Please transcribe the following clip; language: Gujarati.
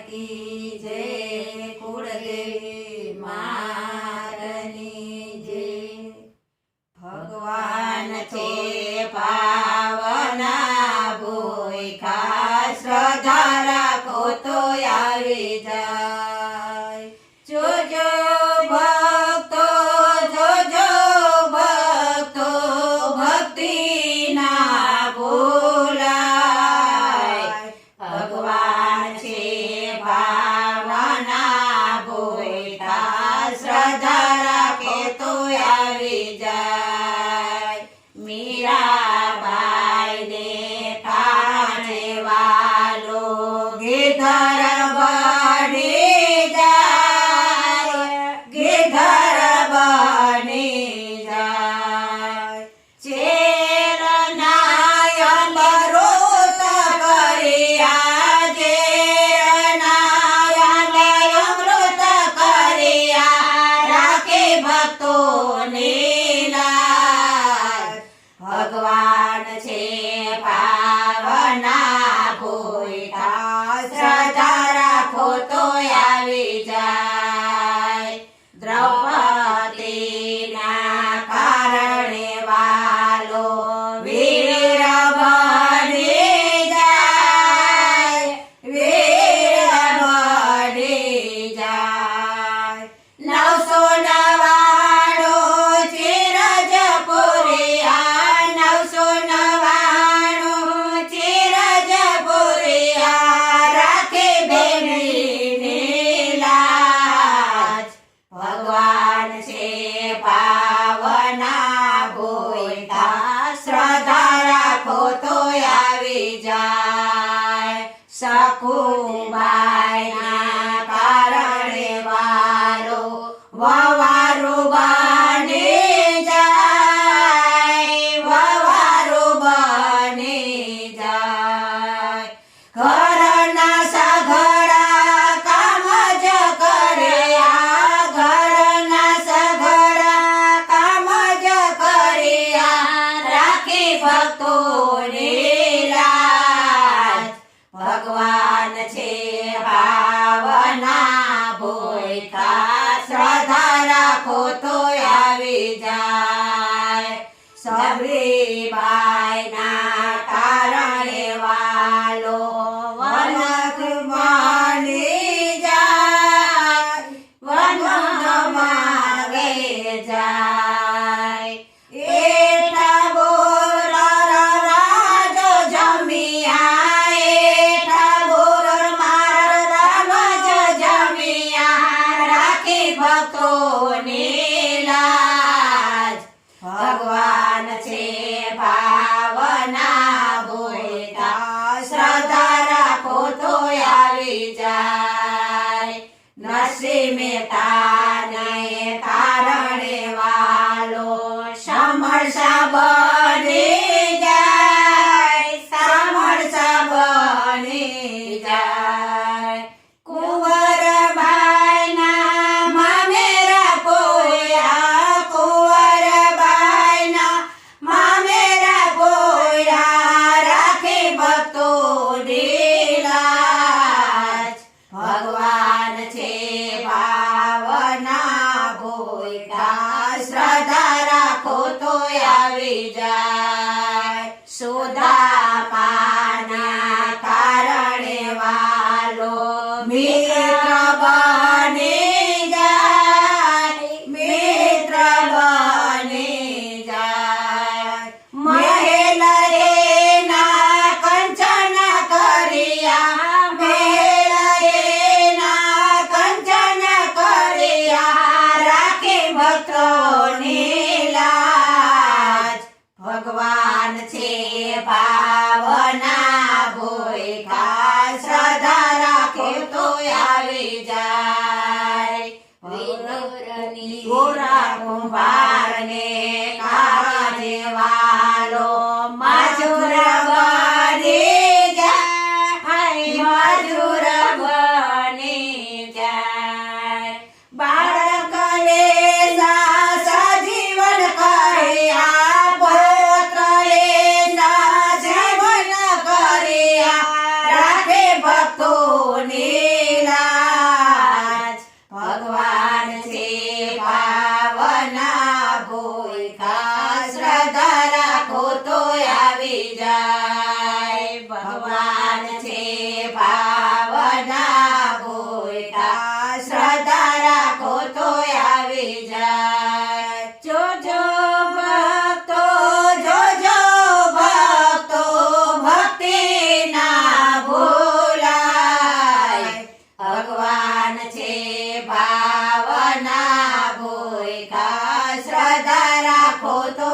કી જય, કુળદેવી માતની જય। ભગવાન છે પાવના, ભૂખ્યા શ્રદ્ધા રાખો તો આવી જાય। જોજો ભક્તો, જોજો ભક્તો, ભક્તિ ના ભૂલાય। ભગવાન છે ભાવના, ભૂખ્યા શ્રદ્ધા રાખે તો આવી જાય। મીરાબાઈ ને કારણે વાલો ગીધર બની જાય, ગીધર બની જાય। ચેરના અમૃત કર્યા, ચેરના અમૃત કર્યા, રાખે ભક્તોની લાજ। ભગવાન છે ભાવના, ભૂખ્યા શ્રદ્ધા રાખો તો આવી જાય। દ્રૌપદીના કારણે વાલો વીર બની જાય, વીર બની જાય। 999 ચિરજ પુરિયા, 999 ચિરજ પુરિયા, રાખે બેનની લાજ। ભગવાન છે ભાવના, ભૂખ્યા શ્રદ્ધા રાખો તો આવી જાય। સખુબાઈના કારણે વાલો વવારુ બની જાય, વવારુ બની જાય। ઘરના સઘળા કામ જ કર્યા, ઘરના સઘળા કામ જ કર્યા, રાખી ભક્તોની લાજ। ભગવાન છે ભાવના, ભૂખ્યા શ્રદ્ધા રાખો તો આવી જાય। સબરીબાઈના કારણે વાલો વનક બની જાય, વનક માગે જાય। એઠા બોર રાજ જમિયા, એઠા બોર માર રાજ જમિયા, રાખી ભક્તોની લાજ। ભગવાન છે ભાવના, ભૂખ્યા શ્રદ્ધા રાખો તો આવી જાય। નરસિંહ મહેતાને કારણે વાલો સમરસા બની જાય, સમરસા બની જાય। કુંવરબાઈના મામેરા પોયા, કુંવરબાઈના મામેરા પોયા, રાખે ભક્તોની લાજ। ભગવાન છે ભાવના, ભૂખ્યા શ્રદ્ધા રાખો તો આવી જાય। સુદામાના કારણે વાલો મિત્ર બની જાય, મિત્ર બની જાય। મહેલ એના કંચન કર્યા, મહેલ એના કંચન કર્યા, રાખે ભક્તોની લાજ। ભગવાન છે ભાવના, ભૂખ્યા શ્રદ્ધા રાખો તો આવી જાય। ગોરા કુંભારને કારણે વાલો મજૂર બની જાય, મજૂર બની જાય। બાળકને સજીવન કર્યા, પુત્રએ સજીવન કર્યા, રાખે ભક્તોની ભગવાન છે ભાવના ભૂલતા શ્રદ્ધા રાખો તો આવી જાય જોજો ભક્તો ભક્તિ ના ભૂલાય ભગવાન છે ભાવના ભૂલતા શ્રદ્ધા રાખો તો